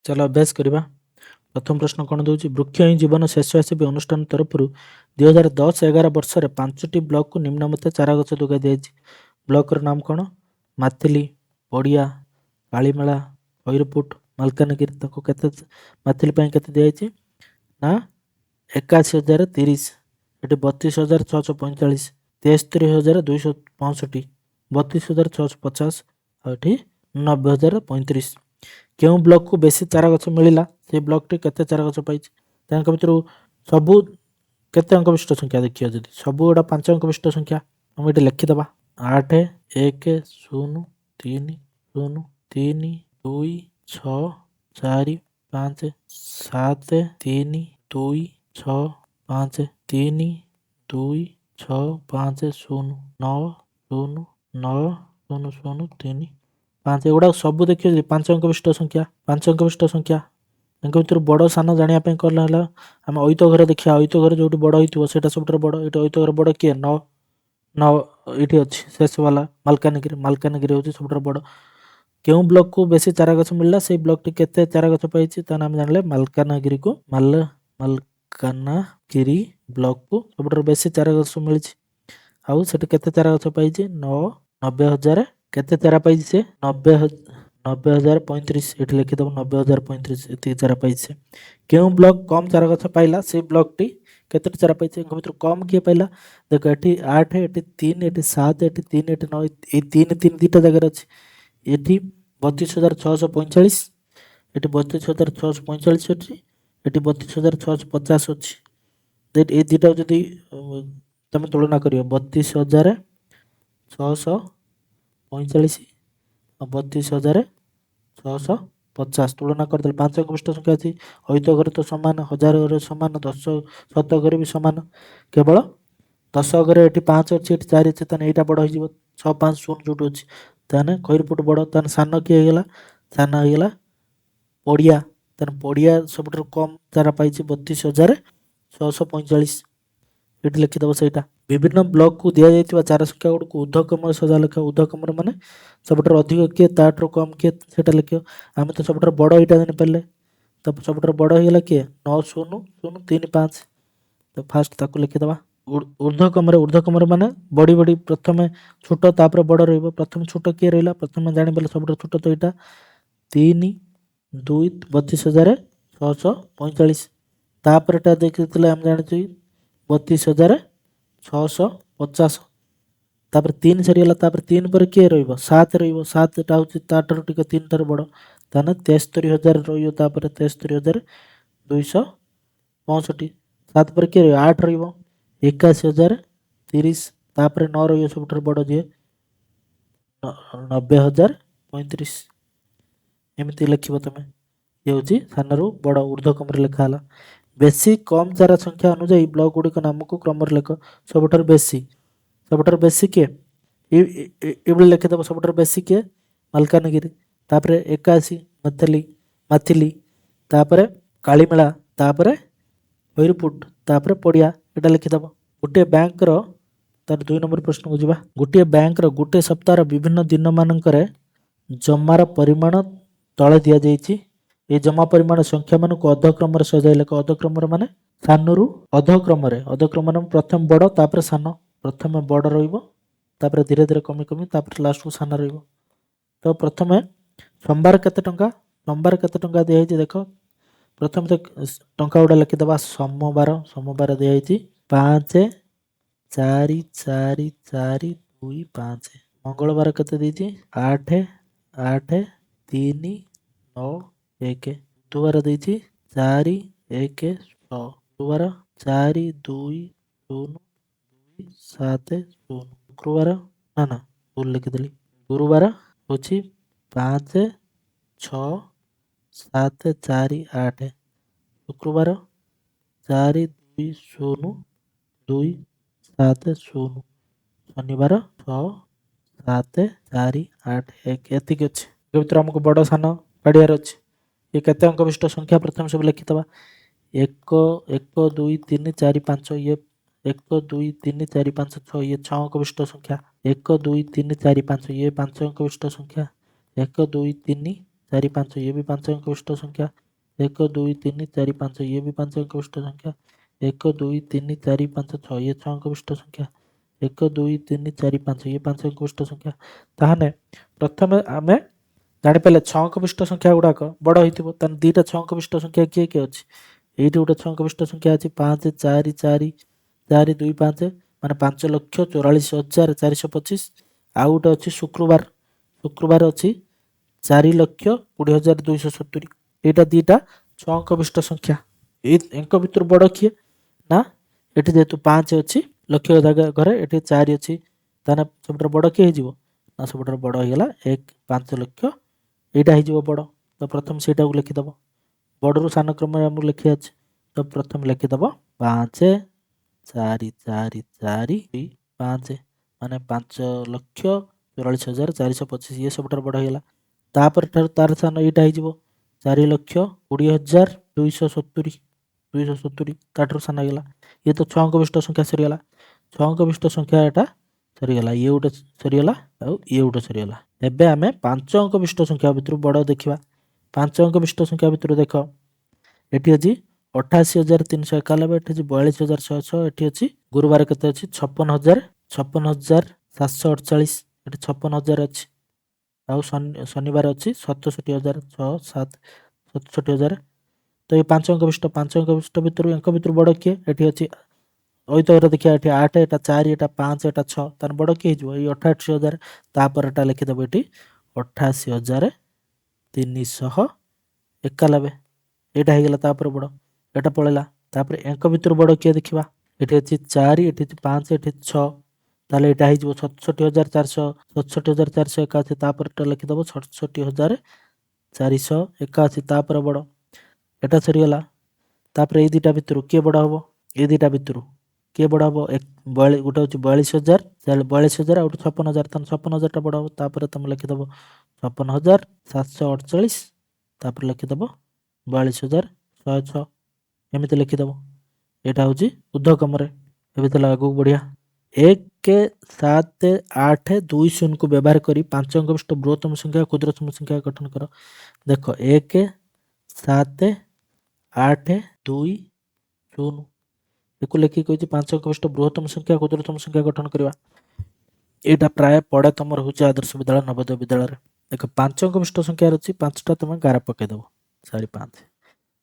चलो अभ्यास करवा। प्रथम प्रश्न कौन दूसरी वृक्ष ही जीवन शेष आसपी अनुष्ठान तरफ 2010-11 वर्ष में 5टी ब्लॉक को निम्नमते चारा गछ जोगाई दी। ब्लॉक नाम कौन? माथिली, पड़िया, कालीमेला, खैरपुट, मालकानगिरी। माथिली केते दिखाई ना 81,030, ये 32,645, 73,265, 32,650 और ये 90,035। क्यों ब्लॉक को बेसी चारा गछ मिलला से ब्लॉक टी केते चारा गछ पाई? भितर सबू केते अंक विशिष्ट संख्या देखिए जदि सबू गुड़ा 5 अंक विशिष्ट संख्या हम ये लिखिदबा 8 1 0 3 0 3 2 6 4 5 7 3 2 6 5 3 2 6 5 0 9 0 9 0 0 3 5 एगुड़ा सब देखिए 5 अंक विशिष्ट संख्या 5 अंक विशिष्ट संख्या भितर बड़ सान जानापी कल आम अत घर देखा अत घर जो बड़ होता सब बड़ ये अत घर बड़ किए 9 9 ये अच्छी शेष वाला मालकानगिरी। मालकानगिरी हूँ सब बड़। क्यों ब्लॉक को बेसी चारा गछ मिलला से ब्लॉक टी केते चारा गछ पाई आम जान मालकानगिरी को मालकानगिरी ब्लॉक को सब बेसी चारा गछ मिली। आउ से केते चारा गछ पाई 90,000 केते चारा पाई से 90,035 ये लिखिदब 90,035 ये चारा पाई। क्यों ब्लॉक कम चारा गछ पाइला से ब्लॉक टी केते चारा पाई भर कम किए पाइला देख ये 8 ये 3 ये 7 ये 3 ये 9 ये 3 3 दुटा जगह अच्छी ये 32,645 ये 32,645 अच्छी ये 32,650 अच्छी ये दुटा जदि तुम तुलना कर 32,645 और 32,650 तुलना करदे 5 अंक विशिष्ट संख्या अच्छी अत घर तो सामान 1000 घर सामान 10 शत घर भी सामान केवल 10 घर ये 5 अच्छी ये 4 अच्छे यहाँ बड़ हो 6 5 0 जो अच्छी ताने खैरपुट बड़ ताने सान किए होगा सान होगा पड़िया ताने पड़िया सब कम चारा पाई 32,645 ये लिखिदब से विभिन्न ब्लॉक को दि जाइए चारा संख्या गुड़ को ऊर्ध्वक्रम सजा लिख ऊर्ध्वक्रम माने सब अधिक किए ताठू कम किए से लिख आम तो सब बड़ यहाँ जापारे तो सब बड़ होगा किए 9 0 0 3 5 तो फास्ट ताको लिखिदबा ऊर्ध्वक्रम माने बड़ी बड़ी प्रथम छोट तापर बड़ रथम छोट किए रहा प्रथम जाने सब छोट तो यहाँ 3 2 32,645 तापर देखते आम जानी 32,650 तापर 3 सरीगला तापर 3 पर किए रत रता हूँ ताठू टी 3 ठार बड़ ताने 73,000 रही 73,265 7 पर किए 8 81,030 तापर 9 रही सब बड़ जी 90,035 एमती लिख तुम ये हूँ सानू बड़ ऊर्ध्वक्रम लिखाला। बेसी कम चारा संख्या अनुजाई ब्लॉक गुड़िक नाम को क्रम लिख सबुठ बेसी किए ये लिखिदब सबुठ बेसी किए मालकानगिरी तापर 81 माथिली तापर कालीमेला तापर खैरपुट तापर पड़िया यहाँ लिखिदब। गोटे बैंक तार 2 नंबर प्रश्न को जीवा गोटे बैंक गोटे सप्ताह विभिन्न दिन मानक जमार परिमाण तले दि जाइए ये जमा परिमाण संख्या मान को अधक्रम सजाई लिख अधक्रम माने सानू अधक्रम प्रथम बड़ तापर सान प्रथम बड़ रही धीरे धीरे कमी कमी लास्ट को सान रही। तो प्रथम सोमवार केते टंका सोमवार केते टंका दिखाई देख प्रथम तो टंका गुड़ा लिखिदबा सोमवार दिखाई 5 4 4 4 2 5 मंगलवार केते 8 8 3 9 1 बुधवार 4 1 6 गुरुवार 4 2 0 2 7 0 शुक्रवार ना भूल लिखिदेली गुरुवार हूँ 5 6 7 4 8 शुक्रवार 4 2 0 2 7 0 शनिवार 6 7 4 8 1 एतिक अच्छे भर आमको बड़ सान काढ़ार अच्छे ये केते अंक विशिष्ट संख्या प्रथम सब लिखिदबा 1 1 2 3 4 5 ये 1 2 3 4 5 6 ये 6 अंक विशिष्ट संख्या 1 2 3 4 5 ये 5 अंक विशिष्ट संख्या 1 2 3 चारि पाँच ये भी 5 अंक विशिष्ट संख्या 1 2 3 4 5 ये भी 5 अंक विशिष्ट संख्या 1 2 3 4 5 6 ये 6 अंक विशिष्ट संख्या 1 2 3 4 5 ये 5 अंक विशिष्ट संख्या ताहाने प्रथमे आमे जानिपारे 6 अंक विशिष्ट संख्या गुड़ाक बड़ होइथिबो तान दुईटा 6 अंक विशिष्ट संख्या किए किए अछि एइठी गोटे 6 अंक विशिष्ट संख्या अछि 5 4 4 4 2 5 माने 5,44,425 आउ गोटे अछि शुक्रवार अछि 4,20,270 एटा दुईटा 6 अंक विशिष्ट संख्या ए अंक भितर बड़ किए ना एठी जेतु 5 अछि लक्ष्य घरे एठी 4 अछि ताने सबटर बड़ किए हिजिवो ना सबटर बड़ होइगला 5 लक्ष एटा हिजिवो बड़ तो प्रथम सेटा को लिखि दबो बड़रू सान क्रम हम लिखि अछि तो प्रथम लिखि दबो 5 4 4 4 5 माने 5,44,425 ये सबटर बड़ होइगला तापर तार सान एटा हिजिवो 4,20,270 ताठू सान होइगला ये तो 6 अंक विशिष्ट संख्या सरीगला 6 अंक विशिष्ट संख्या एटा सरीगला ये गोटे सरीगला आउ ये गोटे सरीगला एबे आमे 5 अंक विशिष्ट संख्या भितर बड़ देखिबा 5 अंक विशिष्ट संख्या भितर देख एटी अछि 88,391 एटी अछि 42,106 एटी अछि गुरुवार केते अछि 56,748 एटी 56,000 अछि आउ शनिवार अछि 67,607 67,000 तो ये 5 अंक विशिष्ट भितर अंक भितर बड़ किए एटी अछि ओइतरे देखिया एटी 8 एटा 4 एटा 5 एटा 6 तार बड़ किए हिजो ए 88,000 तापर एटा लिखि दबो एटी 88,391 एटा हेगला तापर बड़ एटा पळेला तापर अंक भितर बड़ किए देखिबा एटी अछि 4 एटी 5 एटी 6 ताले एटा हिजो 67,400 67,481 तापर एटा लिखि दबो 67,481 तापर बड़ एटा सरीगला तापर ए दुईटा भितर किए बड़ हबो ए दुईटा भितर किए बड़ हबो गोटे होची 42,000 42,000 आउ 56,000 तन 56,000 टा बड़ हबो तापर तुम लिखि दबो 56,748 तापर लिखि दबो 42,106 एमिति लिखि दबो एटा होची ऊर्ध्वक्रम रे एबे तला आगु बढ़िया 1 7 8 2 0 को व्यवहार करी 5 अंक विशिष्ट बृहत्तम संख्या क्षुद्रतम संख्या गठन करो देखो 1 7 8 2 0 एको लेखि कहछि 5 अंक विशिष्ट बृहत्तम संख्या क्षुद्रतम संख्या गठन करवा एटा प्राय पड़े तुमर होछि आदर्श विद्यालय नवोदय विद्यालय रे देखो 5 अंक विशिष्ट संख्या अछि 5टा तुम गारा पके देबो 4 5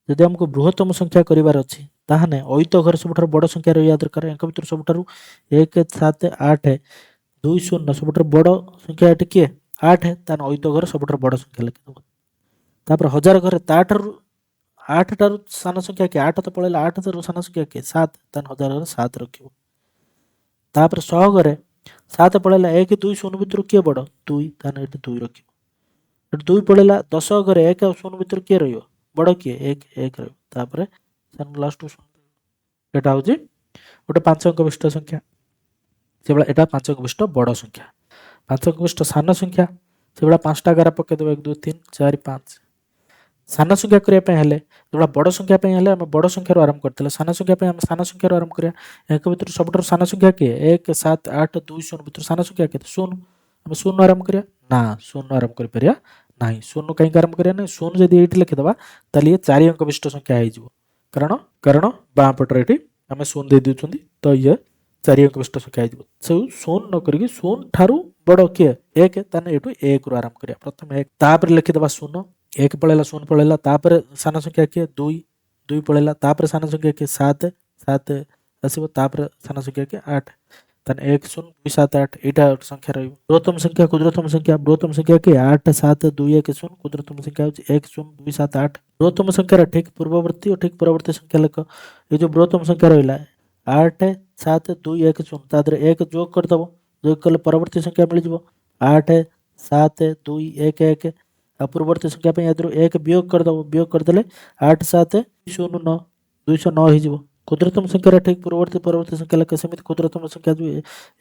यदि हमको बृहत्तम संख्या करिवार अछि ताहाने ओइतो घर सबठार बड़ संख्या रहिया दरकार अंक भितर सबठार 1 7 8 2 0 सबठार बड़ संख्या एटी के 8 तान ओइतो घर सबठार बड़ संख्या लिखि दबो तापर हजार घर ताठार 8 टारु सान संख्या के 8 तो पळेला 8 टारु सान संख्या के 7 तान हजार घर 7 रखिबो तापर 100 घरे 7 पळेला 1 2 0 भितर के बड़ 2 तान एटी 2 रखिबो एटी 2 पळेला 10 घरे 1 और 0 भितर के रहियो बड़ के 1 1 रहियो तापर सान लास्ट एटा होची गोटे 5 अंक विशिष्ट संख्या सेबला एटा 5 अंक विशिष्ट बड़ संख्या 5 अंक विशिष्ट सान संख्या सेबला 5टा गारा पके देबो 1 2 3 4 5 सान संख्या करिया पे हेले जेबला बड़ संख्या पे हेले हम बड़ संख्या रो आरंभ करतले सान संख्या पे हम सान संख्या रो आरंभ करिया एक भितर सबटर सान संख्या के 1 7 8 2 0 भितर सान संख्या के 0 हम 0 आरंभ करिया ना 0 आरंभ कर परिया नाही 0 कहीं आरंभ करिया नहीं 0 जदी एठी लिखि दबा तली 4 अंक विशिष्ट संख्या आइ जिवो कारण बाँ पटर एठी हम 0 दे दिउछंदी तो ये 4 अंक विशिष्ट संख्या आइ जिवो सो 0 न करिकि 0 ठारू बड़ के 1 ताने एठू 1 रो आरंभ करिया प्रथम 1 तापर लिखि दबा 0 1 पळेला 0 पळेला तापर सान संख्या के 2 2 पळेला तापर सान संख्या के 7 7 आसीबो तापर सान संख्या के 8 तन 1 0 2 7 8 एटा संख्या रहिबो बृहत्तम संख्या क्षुद्रतम संख्या के 8 7 2 1 0 क्षुद्रतम संख्या होची 1 0 2 7 8 बृहत्तम संख्या रा ठीक पूर्ववर्ती और ठीक परवर्ती संख्या लेख ये जो बृहत्तम संख्या रहिला 8 7 2 1 0 तादर 1 जोग कर दबो जोग करले परवर्ती संख्या मिल जिवो 8 7 2 1 1 पूर्ववर्ती संख्या पे यादरो 1 वियोग कर दबो वियोग कर देले 8 7 0 9 209 हि जिवो क्षुद्रतम संख्या रा ठीक पूर्ववर्ती परवर्ती संख्या लेख समिति क्षुद्रतम संख्या जो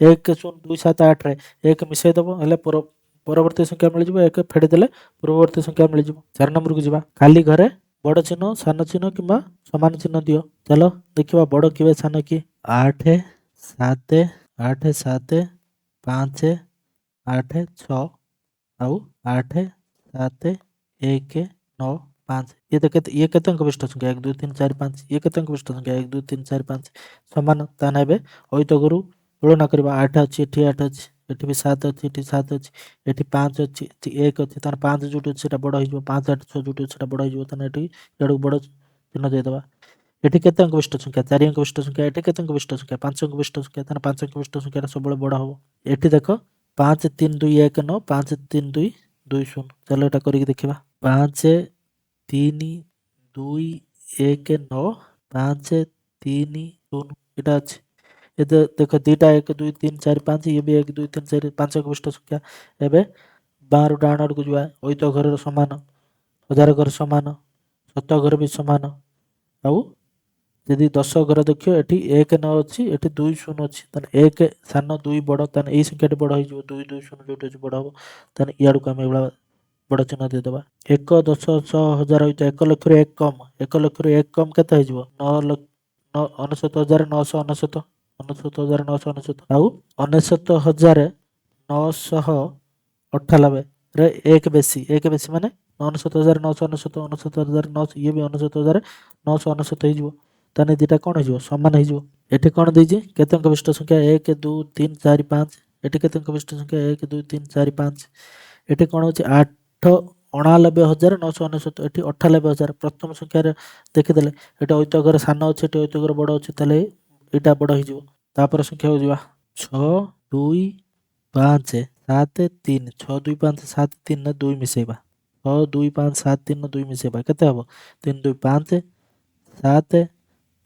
1 0 2 7 8 रे 1 मिसै दबो हले परवर्ती संख्या मिल जिवो 1 फेडी देले पूर्ववर्ती संख्या मिल जिवो 4 नंबर को जिबा खाली घरे बड़ चिन्ह सान चिन्ह किबा समान चिन्ह दियो चलो देखिबा बड़ किबे सान की 8 7 8 7 5 8 6 आउ 8 7 1 9 5 ये केते अंक विशिष्ट संख्या 1 2 3 4 5 ये केते अंक विशिष्ट संख्या 1 2 3 4 5 समान ताने एबे ओइत गुरु तुलना करबा 8 अछि एठी 8 अछि एठी भी 7 अछि एठी 7 अछि एठी 5 अछि एठी 1 अछि ताने 5 जोटी अछि सेटा बड होइजो 5 8 6 जोटी अछि सेटा बड होइजो ताने एठी एडु बड चिन्ह दे देबा एठी केते अंक विशिष्ट संख्या 4 अंक विशिष्ट संख्या एठी केते अंक विशिष्ट संख्या 5 अंक विशिष्ट संख्या ताने 5 अंक विशिष्ट संख्या सबले बड हो एठी देखो 5 3 2 1 9 5 3 2 2 0 चलो एटा करिक देखिबा 5 3 2 1 9 5 3 0 एटा अछि ये देखो दीटा 1 2 3 4 5 ये भी 1 2 3 4 5 अंक विशिष्ट संख्या एबे बाहर डाण आड़ को जुआ ओइत घर समान हजार घर समान सत घर भी समान आउ यदि 10 घर देखियो एठी 1 9 अछि एठी 2 0 अछि तने 1 सान 2 बड़ तने एई संख्याटी बड़ होई जिवो 2 2 0 जोटी अछि बड़ हबो तने इयाडू को हम एबला बड़ चिन्ह दे देबा 1 10 100 1000 होइता 1 लाख रे 1 कम 1 लाख रे 1 कम केते होई जिवो 9 लाख 99999 99999 आउ 99998 रे एक बेसी माने 99999 ये भी 99999 होई जिवो ताने दिटा कोन होई जिवो समान होई जिवो एठी कोन देजी केते अंक विशिष्ट संख्या 1 2 3 4 5 एठी केते अंक विशिष्ट संख्या 1 2 3 4 5 एठी कोन होची 8 99999 एठी 98000 प्रथम संख्या रे देखिदेले एटा ओइत घर सान अछि एटा ओइत घर बड़ अछि तले एटा बड़ होई जिवो तापर संख्या हो जिवा 6 2 5 7 3 6 2 5 7 3 2 मिसेबा 6 2 5 7 3 2 मिसेबा केते हबो 3 2 5 7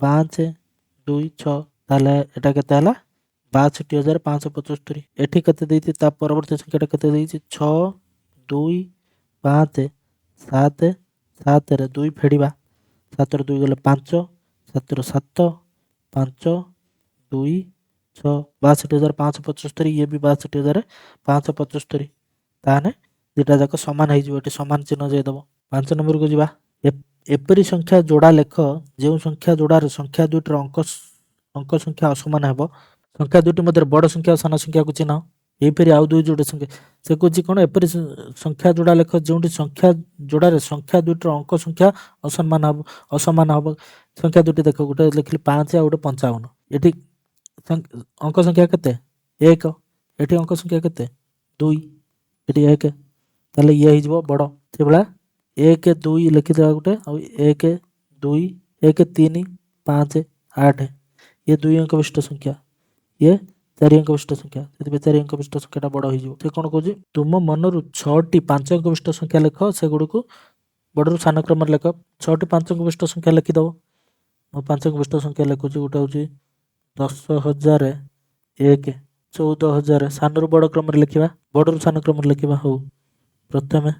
5 2 6 ताले एटा केते हला 62575 एठी केते देइति ता परवर्ती संख्याटा केते देइछि 6 2 5 7 7 रे 2 फेडिबा 7 रे 2 गले 5 7 रे 7 5 2 6 62575 ये भी 62575 ताने दिटा जाक समान होई जिवो एठी समान चिन्ह दे दबो 5 नंबर को जिबा एपरि संख्या जोड़ा लेख जे संख्या जोड़ार संख्या दुईटर अंक संख्या असमान हेबो संख्या दुईटी मध्य बड़ संख्या और सान संख्या को चिन्ह एपरि आउ दुई जोड़े संख्या से कुछ कोन एपरि संख्या जोड़ा लेख जोंटी संख्या जोड़ार संख्या दुईटर अंक संख्या असमान हबो संख्या दुईटी देखो गोटे लिखली 5 आ गोटे 55 एठी अंक संख्या केते 1 एठी अंक संख्या केते 2 एठी 1 ताले ये ही जबो बड़ सेबला 1 2 लिखि देबा गोटे आ 1 2 1 3 5 8 ये 2 अंक विशिष्ट संख्या ये 4 अंक विशिष्ट संख्या सेति 4 अंक विशिष्ट संख्याटा बड़ होई जिवो से कोन कहूजी तुम मनरु 6 टी 5 अंक विशिष्ट संख्या लेख से गुडी को बडरु सान क्रम लेख 6 टी 5 अंक विशिष्ट संख्या लिखि दबो मो 5 अंक विशिष्ट संख्या लिखुची गोटे होची 10000 1 14000 सानरु बड़ क्रम लिखिबा बडरु सान क्रम लिखिबा हो प्रथमे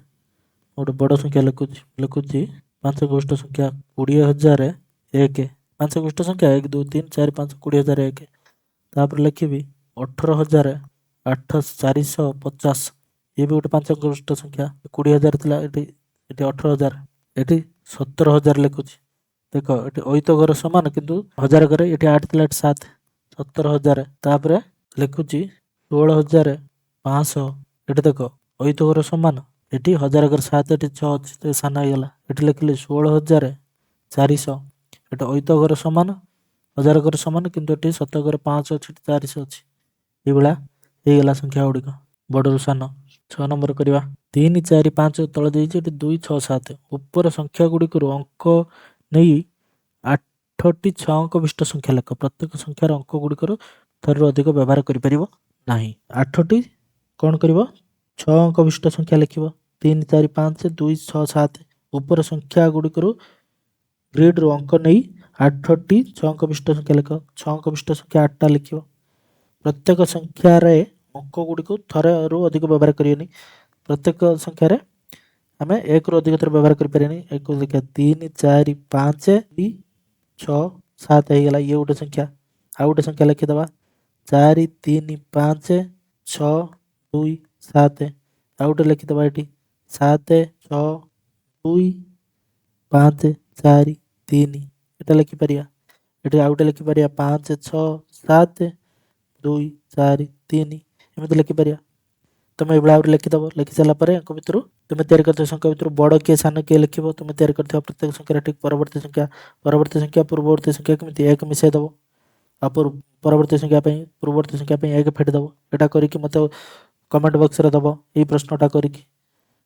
गोटे बड़ संख्या लिखुची 5 अंक विशिष्ट संख्या 20000 1 5 अंक विशिष्ट संख्या 1 2 3 4 5 20000 1 तापर लिखिबी 18000 8450 ये भी गोटे 5 अंक विशिष्ट संख्या 20000 थिला एटी 18000 एटी 17000 लिखुची देखो एटी ओइत घर समान किंतु 1000 घरे एटी 8 थिला 7 17000 तापर लिखुची 16500 एटी देखो ओइत घर समान एटी 1000 घर 7 एटी 6 अछि साना गला एटी लिखली 16400 एटा ओइत घर समान 1000 घर समान किंतु एटी 7 घर 5 अछि 400 अछि ए बेला ए गला संख्या गुडी को बडरु सान 6 नंबर करिवा 3 4 5 तळ देइछि एटी 2 6 7 ऊपर संख्या गुडी को अंक नेई 8 टी 6 अंक विशिष्ट संख्या लेख प्रत्येक संख्यार अंक गुडी को थरु अधिक व्यवहार करि परिबो नाही 8 टी कोन करिवो 6 अंक विशिष्ट संख्या लिखिबो 3 4 5 2 6 7 ऊपर संख्या गुडी को ग्रिड रो अंक नेई 8 टी 6 अंक विशिष्ट संख्या लेख 6 अंक विशिष्ट संख्या 8 टा लिखिबो प्रत्येक संख्या रे अंक गुडी को थरे रु अधिक व्यवहार करियनि प्रत्येक संख्या रे हमें एक रु अधिक थर व्यवहार करि परियनि एक को लिखा 3 4 5 2 6 7 हे गला ये गोटे संख्या आ गोटे संख्या लिखि दबा 4 3 5 6 2 7 आ गोटे लिखि दबा एठी 7 6 2 5 4 3 एटा लिखि परिया एठी आ गोटे लिखि परिया 5 6 7 2 4 3 एमते लिखि परिया तुम ये भाव लिखिदेव लिखि सारा अंक भितर तुम तैयारी करथिबा संख्या भितर बड़ किए सान किए लिख तुम तैयारी करथिबा प्रत्येक संख्यार ठीक परवर्ती संख्या पूर्ववर्ती संख्या केमिति एक मिसाई देव आ परवर्ती संख्या पूर्ववर्ती संख्या एक फेटिदेव यहाँ करके मत कमेंट बॉक्स रे दब ये प्रश्नटा करके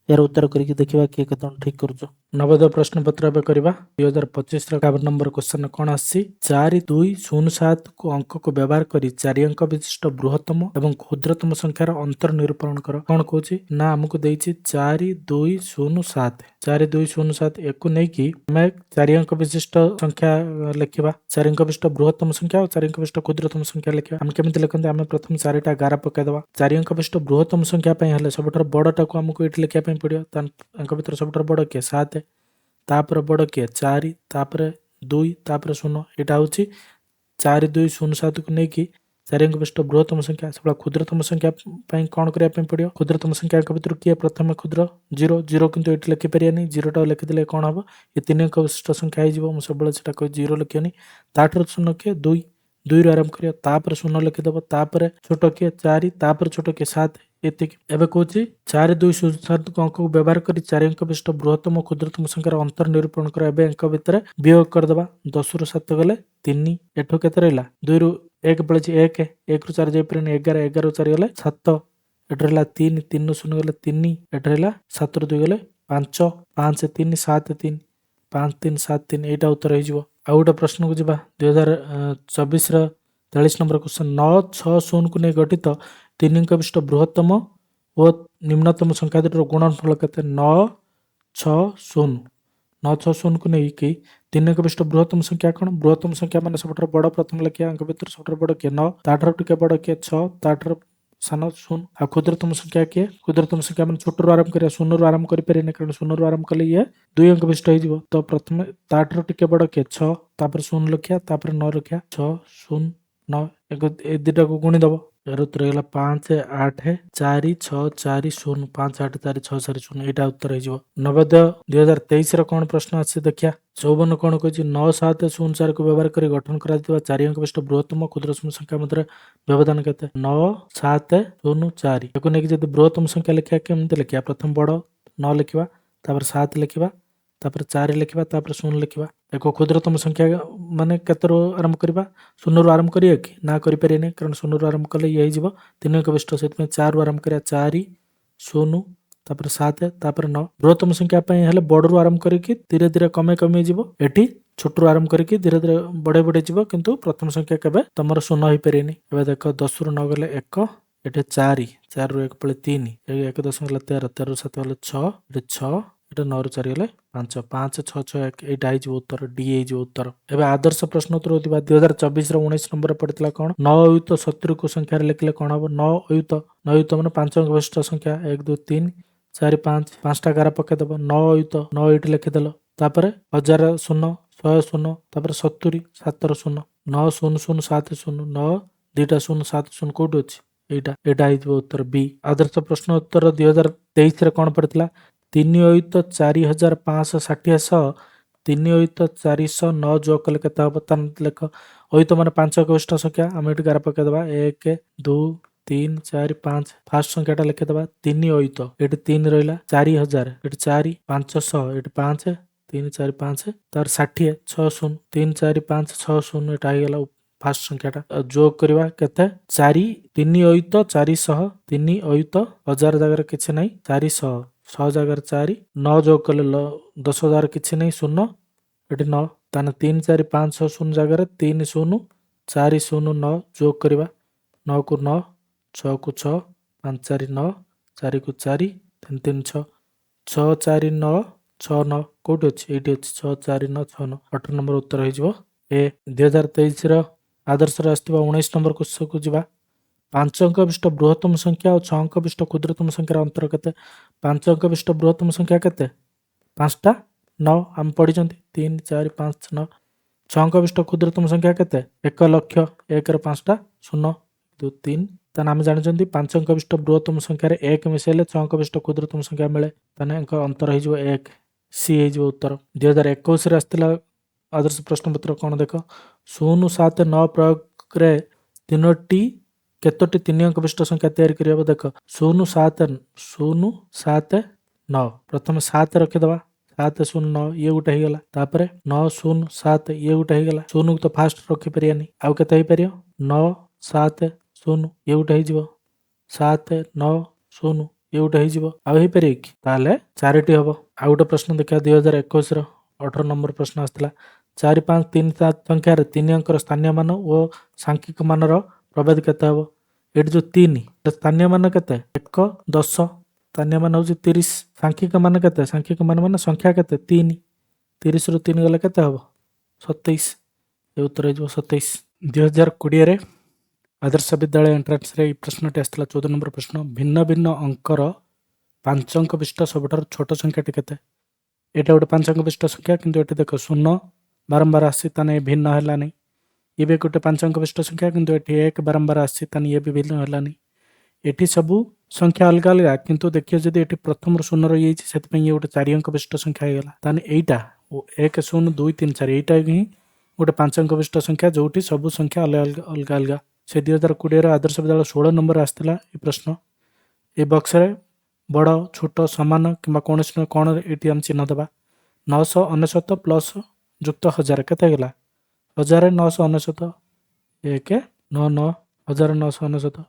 यार उत्तर करके देखा किए केत ठीक करुच। नवोदय प्रश्न पत्र एवं करवा 2025 51 नंबर क्वेश्चन कौन आसी 4207 को अंक को व्यवहार करी 4 अंक विशिष्ट बृहत्तम एवं क्षुद्रतम संख्यार अंतर निरूपण कर कौन कहूँ ना आमको देछि 4207 4207 एक नहीं कि आम 4 अंक विशिष्ट संख्या लिखा 4 अंक विशिष्ट बृहत्तम संख्या और 4 अंक विशिष्ट क्षुद्रतम संख्या लिखा आम केमी लिखते आम प्रथम 4टा गारा पकईदे 4 अंक विशिष्ट बृहत्तम संख्या सब बड़टा को आमको ये लिखा पड़ो अंक भितर सब बड़ किए 7 तापर बड़ किए 4 तापर 2 तापर 0 यहाँ हूँ 4207 को लेकिन 4 अंक विशिष्ट बृहत्तम संख्या सब क्षुद्रतम संख्या कौन करने पड़ो क्षुद्रतम संख्या भितर किए प्रथम क्षुद्र 0 0 किंतु ये लिखिपारे नहीं 0टा लिखिदे कौन हम ये 3 अंक विशिष्ट संख्या हो सब कह 0 लिखनी ताठर 0 किए 2 2 आरंभ कर 0 लिखिदेव तापर छोट किए 4 तापर छोट किए 7 एतिक एवं कौच 4207 को अंक को व्यवहार कर 4 अंक विशिष्ट बृहत्तम क्षुद्रतम संख्यार अंतर निरूपण कर अंक भितर वियोग करदे 10 रु 7 गले 3 एठो केते रहा 2 रु 1 पड़े 1 1 रु 4 जापर 11 11 रु 4 गले 7 एट रहा 3 3 रु 0 गले 3 एट रहा 7 रु 2 गले 5 5 3 7 3 5 3 7 3 यहाँ उत्तर हो गोटे प्रश्न को जावा 2024 43 नंबर क्वेश्चन 9 6 0 को नहीं गठित 3 अंक विशिष्ट बृहत्तम और निम्नतम संख्या दुटर गुणनफल के 9 6 0 9 6 0 को नहीं कि 3 अंक विशिष्ट बृहत्तम संख्या कौन बृहत्तम संख्या मान सब बड़ प्रथम लिखिया अंक भितर सब बड़ किए 9 ताठर टिके बड़ किए 6 ताठर सान 0 आ क्षुद्रतम संख्या किए क्षुद्रतम संख्या मान छोट आरंभ कर 0 रु आरंभ करें कारण 0 रु आरंभ कले ये 2 अंक विशिष्ट हो तो प्रथम ताठर टिके बड़ किए 6 तापर 0 लिखिया तापर 9 लिखिया 6 0 9 ए दुटा को गुणीदेव यार उत्तर होगा 5 8 4 6 4 0 5 8 4 6 4 0 यहाँ उत्तर हो नवोदय 2023 कौन प्रश्न अच्छे देखिया 54 कौन कही 9 7 0 4 को व्यवहार कर गठन कर 4 अंक विशिष्ट बृहत्तम क्षुद्रतम संख्या मध्य व्यवधान के 9 7 0 4 या नहीं बृहत्तम संख्या लिखा केमती लिखा प्रथम बड़ 9 लिखा 7 लिखा 4 लिखा 0 लिखा एक क्षुद्रतम संख्या माने केतरु आरंभ करवा 0 रु आरंभ करिए कि ना करें नहीं कारण 0 रु आरंभ कले ये 3 अंक विशिष्ट से 4 रु आरंभ करिया 4 0 तापर 7 तापर 9 बृहत्तम संख्या बड़ रु आरंभ करके धीरे धीरे कमे कमे एठी छोट रु आरंभ करके धीरे धीरे बढ़े बढ़े जीव किंतु प्रथम संख्या केबे तुम 0 हो पारे नहीं देख 10 रु 9 गले 1 ये 4 4 रु 1 पड़े 3 1 10 गले 13 13 रु 7 गले 6 ये 6 ये 9 रु 4 गले 5 5 6 6 1 यहाँ हो उत्तर डी हो उत्तर एवं आदर्श प्रश्न उत्तर होता 2024 19 नंबर पड़ता कौन 9 अयुत 70 को संख्या लिखले कौन हम 9 अयुत 9 अयुत मैंने 5 अंक विशिष्ट संख्या 1 2 3 4 5 5टा गारा पकईदेव 9 अयुत 9 ये लिखिदेल तापर 1000 0 100 0 तापर 70 7 0 9 0 0 7 0 9 2टा 0 7 0 कौट अच्छी यहाँ उत्तर बी आदर्श प्रश्न उत्तर 2023 कौन पड़ता 3 अयुत 4560 3 अयुत 409 जो कले के लेख अयुत मान 5 अंक विशिष्ट संख्या आम ये गार पकईदे 1 2 3 4 5 फास्ट संख्याटा लिखिदे 3 अयुत ये 3 रहा 4000 ये 4 500 ये 5 3 4 5 तार 60 60 3 4 5 60 यहाँ होगा फास्ट संख्याटा जोग करवा केते 4 3 अयुत 400 3 अयुत 1000 जगह किसी ना 400 6 जगह 4 9 जोग कले 10,000 किसी नहीं 0 ये 9 ताने 3 4 5 6 0 जगह 3 0 4 0 9 जोग करवा 9 को 9 6 को 6 5 4 9 4 को 4 3 3 6 6 4 9 6 9 कौट अच्छी ये 6 4 9 6 9 18 नंबर उत्तर हो ए 2023 आदर्श आसवा 19 नंबर क्वेश्चन को जावा 5 अंक विशिष्ट बृहत्तम संख्या और 6 अंक विशिष्ट क्षुद्रतम संख्यार अंतर केते 5 अंक विशिष्ट बृहत्तम संख्या केते 5टा 9 आम पढ़ी 3 4 5 9 6 अंक विशिष्ट क्षुद्रतम संख्या केते 1 लक्ष 1 रे 5टा 0 2 3 ताने आम जानते 5 अंक विशिष्ट बृहत्तम संख्यार 1 मिसेले 6 अंक विशिष्ट क्षुद्रतम संख्या मिले ताने अंतर हो 1 सी हो उत्तर 2021 आसला आदर्श प्रश्न पत्र कौन देख 0 7 9 प्रयोग 3टी केतोटी 3 अंक विशिष्ट संख्या तैयारी करियब देख 0 7 0 7 9 प्रथम 7 रखिदबा 7 0 9 ये गोटे हो गला तापर 9 0 7 ये गोटे हो गला 0 तो फास्ट रखी परियानी आउ केते हो परियो 9 7 0 ये गोटे हो जिवो 7 9 0 ये गोटे हो जिवो आउ हे परियो कि ताले चारिटी हबो आउ गोटे प्रश्न देखा 2021 रो 18 नंबर प्रश्न आस्थिला 4 5 3 7 संख्या 3 अंकर स्थानीय मान और सांख्यिक मान प्रभेद केते हबो एट जो 3 स्थानीय मान केते 1 10 स्थानीय मान हूँ 30 सांख्यिक मान केते सांख्यिक मान मान संख्या केते 3 30 रु 3 गले केते हबो 27 ये उत्तर हो 27 2020 रे आदर्श विद्यालय एंट्रांस रे प्रश्नटी आस्थिला 14 नंबर प्रश्न भिन्न भिन्न अंकर 5 अंक विशिष्ट सबठार छोट संख्याटी केते एटा गोटे 5 अंक विशिष्ट संख्या किंतु एटी देख 0 बारंबार आसी ताने भिन्न हैलानी ये भी गोटे 5 अंक विशिष्ट संख्या किंतु एटी 1 बारंबार आसी ताने ये भी भिन्न हैलानी एटी सबू संख्या अलग अलग किंतु देखिए जदि एटी प्रथम शून्य रही से ये गोटे 4 अंक विशिष्ट संख्या हो गला ताने एटा 1 0 2 3 4 एटा ही गोटे 5 अंक विशिष्ट संख्या जोटी सबू संख्या अलग अलग अलग से 2020 आदर्श विद्यालय 16 नंबर आसला ये प्रश्न ये बक्स रे बड़ छोट सामान कि कौन कौन ये आम चिन्ह देवा 999 प्लस जुक्त 1000 केते गला 1999 1 9 9 1999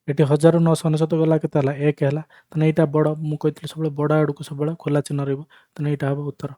ये 1999 गला केते हला 1 है ताने यहाँ बड़ मुझे सब बड़ आड़ को सब खोला चिन्ह रहा ताने यहाँ हम उत्तर।